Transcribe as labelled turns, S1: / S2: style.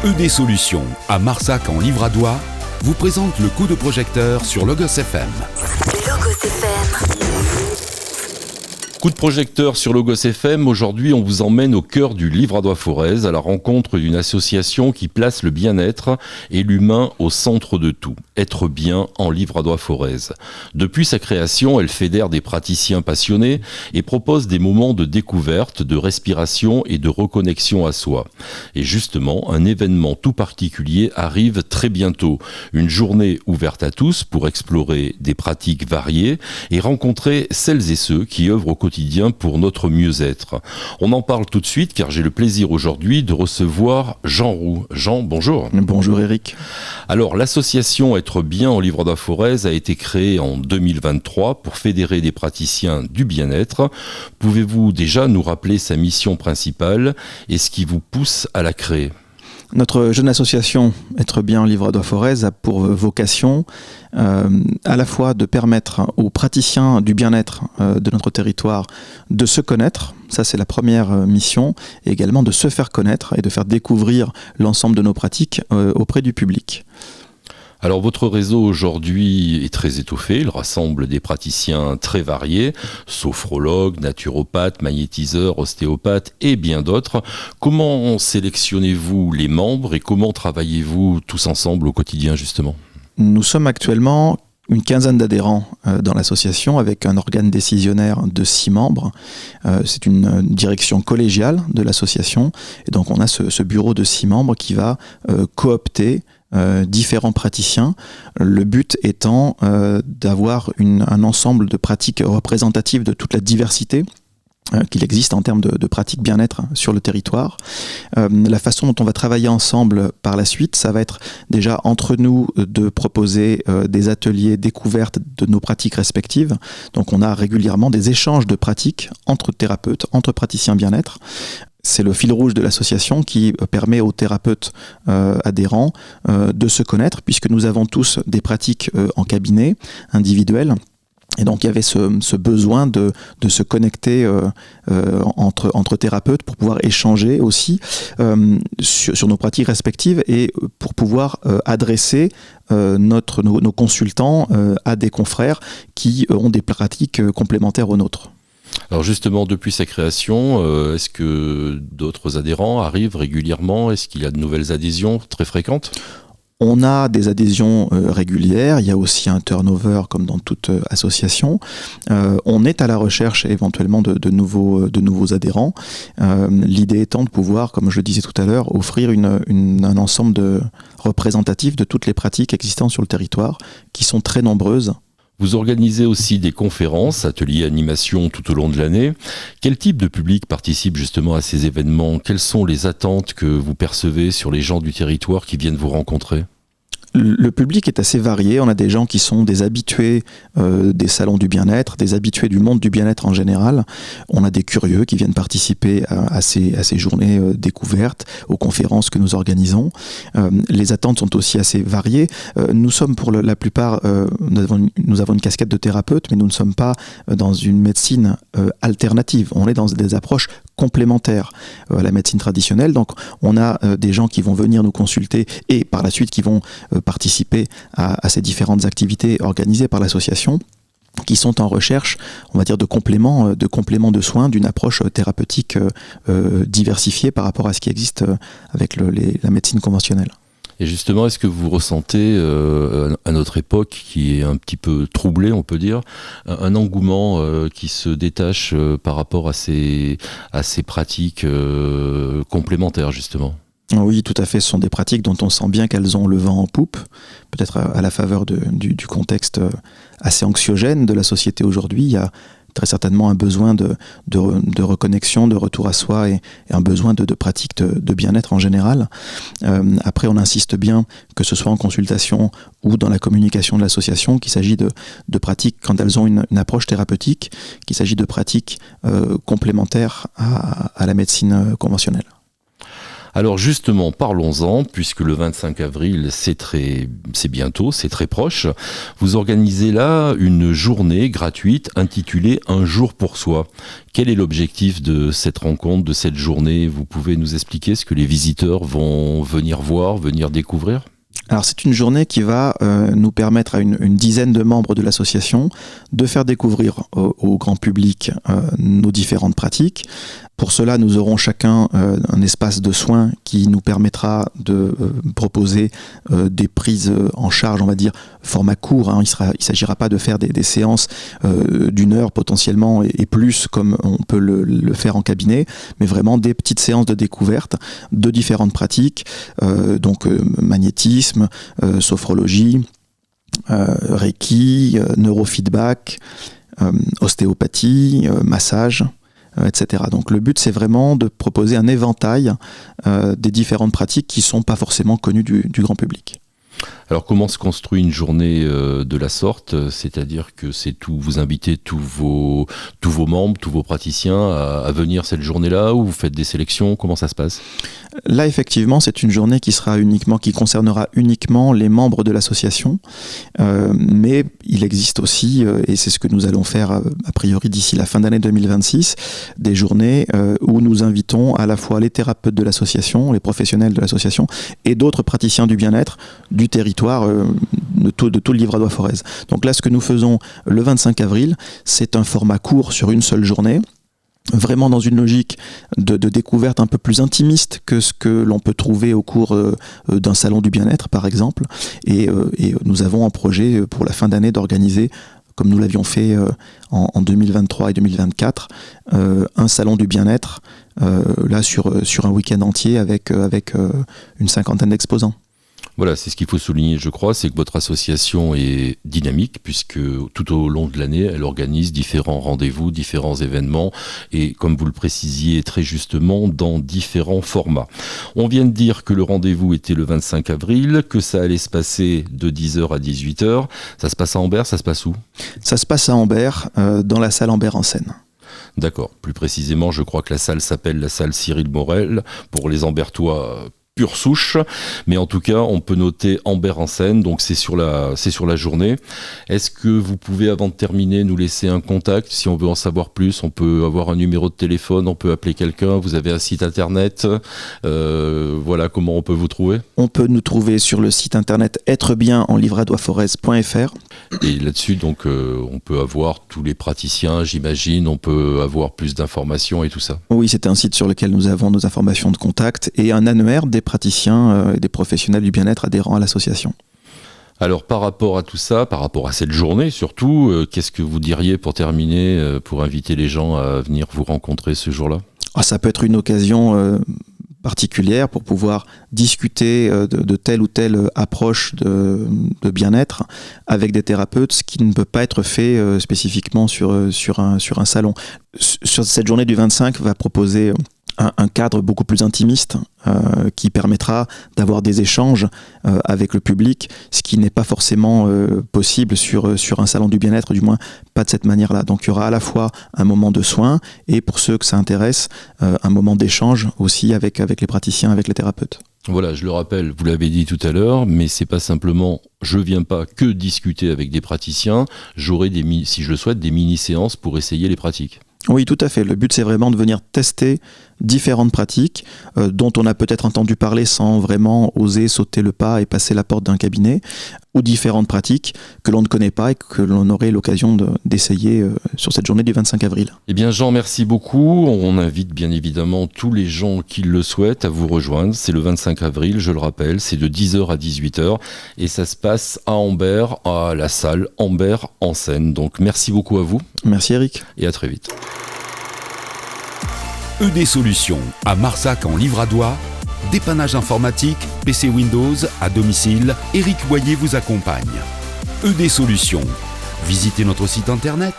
S1: ED Solutions, à Marsac en Livradois, vous présente le coup de projecteur sur Logos FM.
S2: Logos FM.
S3: Coup de projecteur sur Logos FM. Aujourd'hui, on vous emmène au cœur du Livradois-Forez, à la rencontre d'une association qui place le bien-être et l'humain au centre de tout. Être bien en Livradois-Forez. Depuis sa création, elle fédère des praticiens passionnés et propose des moments de découverte, de respiration et de reconnexion à soi. Et justement, un événement tout particulier arrive très bientôt. Une journée ouverte à tous pour explorer des pratiques variées et rencontrer celles et ceux qui œuvrent au quotidien pour notre mieux-être. On en parle tout de suite car j'ai le plaisir aujourd'hui de recevoir Jean Roux. Jean, bonjour.
S4: Bonjour Eric.
S3: Alors, l'association Être bien en Livradois-Forez a été créée en 2023 pour fédérer des praticiens du bien-être. Pouvez-vous déjà nous rappeler sa mission principale et ce qui vous pousse à la créer ?
S4: Notre jeune association Être bien en Livradois-Forez a pour vocation à la fois de permettre aux praticiens du bien-être de notre territoire de se connaître, ça c'est la première mission, et également de se faire connaître et de faire découvrir l'ensemble de nos pratiques auprès du public.
S3: Alors votre réseau aujourd'hui est très étoffé, il rassemble des praticiens très variés, sophrologues, naturopathes, magnétiseurs, ostéopathes et bien d'autres. Comment sélectionnez-vous les membres et comment travaillez-vous tous ensemble au quotidien justement ?
S4: Nous sommes actuellement une quinzaine d'adhérents dans l'association avec un organe décisionnaire de 6 membres. C'est une direction collégiale de l'association et donc on a ce bureau de 6 membres qui va coopter différents praticiens, le but étant d'avoir un ensemble de pratiques représentatives de toute la diversité qu'il existe en termes de pratiques bien-être sur le territoire. La façon dont on va travailler ensemble par la suite, ça va être déjà entre nous de proposer des ateliers découvertes de nos pratiques respectives. Donc on a régulièrement des échanges de pratiques entre thérapeutes, entre praticiens bien-être. C'est le fil rouge de l'association qui permet aux thérapeutes adhérents de se connaître, puisque nous avons tous des pratiques en cabinet individuel. Et donc il y avait ce besoin de se connecter entre thérapeutes pour pouvoir échanger aussi sur nos pratiques respectives et pour pouvoir adresser nos consultants à des confrères qui ont des pratiques complémentaires aux nôtres.
S3: Alors justement, depuis sa création, est-ce que d'autres adhérents arrivent régulièrement ? Est-ce qu'il y a de nouvelles adhésions très fréquentes ?
S4: On a des adhésions régulières, il y a aussi un turnover comme dans toute association. On est à la recherche éventuellement de nouveaux adhérents. L'idée étant de pouvoir, comme je le disais tout à l'heure, offrir un ensemble de représentatifs de toutes les pratiques existantes sur le territoire, qui sont très nombreuses.
S3: Vous organisez aussi des conférences, ateliers, animations tout au long de l'année. Quel type de public participe justement à ces événements ? Quelles sont les attentes que vous percevez sur les gens du territoire qui viennent vous rencontrer ?
S4: Le public est assez varié. On a des gens qui sont des habitués des salons du bien-être, des habitués du monde du bien-être en général. On a des curieux qui viennent participer à ces journées découvertes, aux conférences que nous organisons. Les attentes sont aussi assez variées. Nous sommes pour la plupart, nous avons une casquette de thérapeute, mais nous ne sommes pas dans une médecine alternative. On est dans des approches complémentaires à la médecine traditionnelle. Donc on a des gens qui vont venir nous consulter et par la suite qui vont participer à ces différentes activités organisées par l'association, qui sont en recherche, on va dire, de compléments de soins, d'une approche thérapeutique diversifiée par rapport à ce qui existe avec la médecine conventionnelle.
S3: Et justement, est-ce que vous ressentez, à notre époque, qui est un petit peu troublée, on peut dire, un engouement qui se détache par rapport à ces pratiques complémentaires, justement ?
S4: Oui, tout à fait. Ce sont des pratiques dont on sent bien qu'elles ont le vent en poupe, peut-être à la faveur du contexte assez anxiogène de la société aujourd'hui. Il y a très certainement un besoin de reconnexion, de retour à soi et un besoin de pratiques de bien-être en général. Après, on insiste bien, que ce soit en consultation ou dans la communication de l'association, qu'il s'agit de pratiques quand elles ont une approche thérapeutique, qu'il s'agit de pratiques complémentaires à la médecine conventionnelle.
S3: Alors justement, parlons-en, puisque le 25 avril, c'est bientôt, c'est très proche. Vous organisez là une journée gratuite intitulée « Un jour pour soi ». Quel est l'objectif de cette rencontre, de cette journée ? Vous pouvez nous expliquer ce que les visiteurs vont venir voir, venir découvrir ?
S4: Alors c'est une journée qui va nous permettre à une dizaine de membres de l'association de faire découvrir au grand public nos différentes pratiques. Pour cela, nous aurons chacun un espace de soins qui nous permettra de proposer des prises en charge, on va dire, format court. Il ne s'agira pas de faire des séances d'une heure potentiellement et plus comme on peut le faire en cabinet, mais vraiment des petites séances de découverte de différentes pratiques, donc magnétisme, sophrologie, reiki, neurofeedback, ostéopathie, massage, etc. Donc le but, c'est vraiment de proposer un éventail des différentes pratiques qui ne sont pas forcément connues du grand public.
S3: Alors comment se construit une journée de la sorte ? C'est-à-dire que c'est tout, vous invitez tous vos membres, tous vos praticiens à venir cette journée-là, ou vous faites des sélections ? Comment ça se passe ?
S4: Là, effectivement, c'est une journée qui concernera uniquement les membres de l'association, mais il existe aussi, et c'est ce que nous allons faire a priori d'ici la fin d'année 2026, des journées où nous invitons à la fois les thérapeutes de l'association, les professionnels de l'association, et d'autres praticiens du bien-être du territoire de tout le Livradois-Forez. Donc là, ce que nous faisons le 25 avril, c'est un format court sur une seule journée, vraiment dans une logique de découverte un peu plus intimiste que ce que l'on peut trouver au cours d'un salon du bien-être, par exemple. Et nous avons un projet pour la fin d'année d'organiser, comme nous l'avions fait en 2023 et 2024, un salon du bien-être, là sur un week-end entier avec une cinquantaine d'exposants.
S3: Voilà, c'est ce qu'il faut souligner, je crois, c'est que votre association est dynamique, puisque tout au long de l'année, elle organise différents rendez-vous, différents événements, et comme vous le précisiez très justement, dans différents formats. On vient de dire que le rendez-vous était le 25 avril, que ça allait se passer de 10h à 18h. Ça se passe à Ambert, ça se passe où ?
S4: Ça se passe à Ambert, dans la salle Ambert en Seine.
S3: D'accord. Plus précisément, je crois que la salle s'appelle la salle Cyril Morel, pour les Ambertois pure souche, mais en tout cas on peut noter Ambert en Seine, donc c'est sur la journée. Est-ce que vous pouvez, avant de terminer, nous laisser un contact si on veut en savoir plus? On peut avoir un numéro de téléphone, on peut appeler quelqu'un, vous avez un site internet, voilà, comment on peut vous trouver?
S4: On peut nous trouver sur le site internet êtrebienenlivradoisforez.fr.
S3: Et là-dessus, donc, on peut avoir tous les praticiens, j'imagine, on peut avoir plus d'informations et tout ça.
S4: Oui, c'est un site sur lequel nous avons nos informations de contact et un annuaire des praticiens et des professionnels du bien-être adhérents à l'association.
S3: Alors par rapport à tout ça, par rapport à cette journée surtout, qu'est-ce que vous diriez pour terminer, pour inviter les gens à venir vous rencontrer ce jour-là?
S4: Ça peut être une occasion particulière pour pouvoir discuter de telle ou telle approche de bien-être avec des thérapeutes, ce qui ne peut pas être fait spécifiquement sur un salon. Sur cette journée du 25, va proposer un cadre beaucoup plus intimiste qui permettra d'avoir des échanges avec le public, ce qui n'est pas forcément possible sur un salon du bien-être, du moins pas de cette manière-là. Donc il y aura à la fois un moment de soins et, pour ceux que ça intéresse, un moment d'échange aussi avec les praticiens, avec les thérapeutes.
S3: Voilà, je le rappelle, vous l'avez dit tout à l'heure, mais c'est pas simplement, je viens pas que discuter avec des praticiens, j'aurai si je le souhaite, des mini-séances pour essayer les pratiques.
S4: Oui, tout à fait. Le but, c'est vraiment de venir tester différentes pratiques dont on a peut-être entendu parler sans vraiment oser sauter le pas et passer la porte d'un cabinet, ou différentes pratiques que l'on ne connaît pas et que l'on aurait l'occasion d'essayer sur cette journée du 25 avril.
S3: Eh bien, Jean, merci beaucoup. On invite bien évidemment tous les gens qui le souhaitent à vous rejoindre. C'est le 25 avril, je le rappelle, c'est de 10h à 18h et ça se passe à Ambert, à la salle Ambert en Seine. Donc, merci beaucoup à vous.
S4: Merci Eric.
S3: Et à très vite.
S1: ED Solutions, à Marsac en Livradois, dépannage informatique, PC Windows, à domicile, Éric Boyer vous accompagne. ED Solutions, visitez notre site internet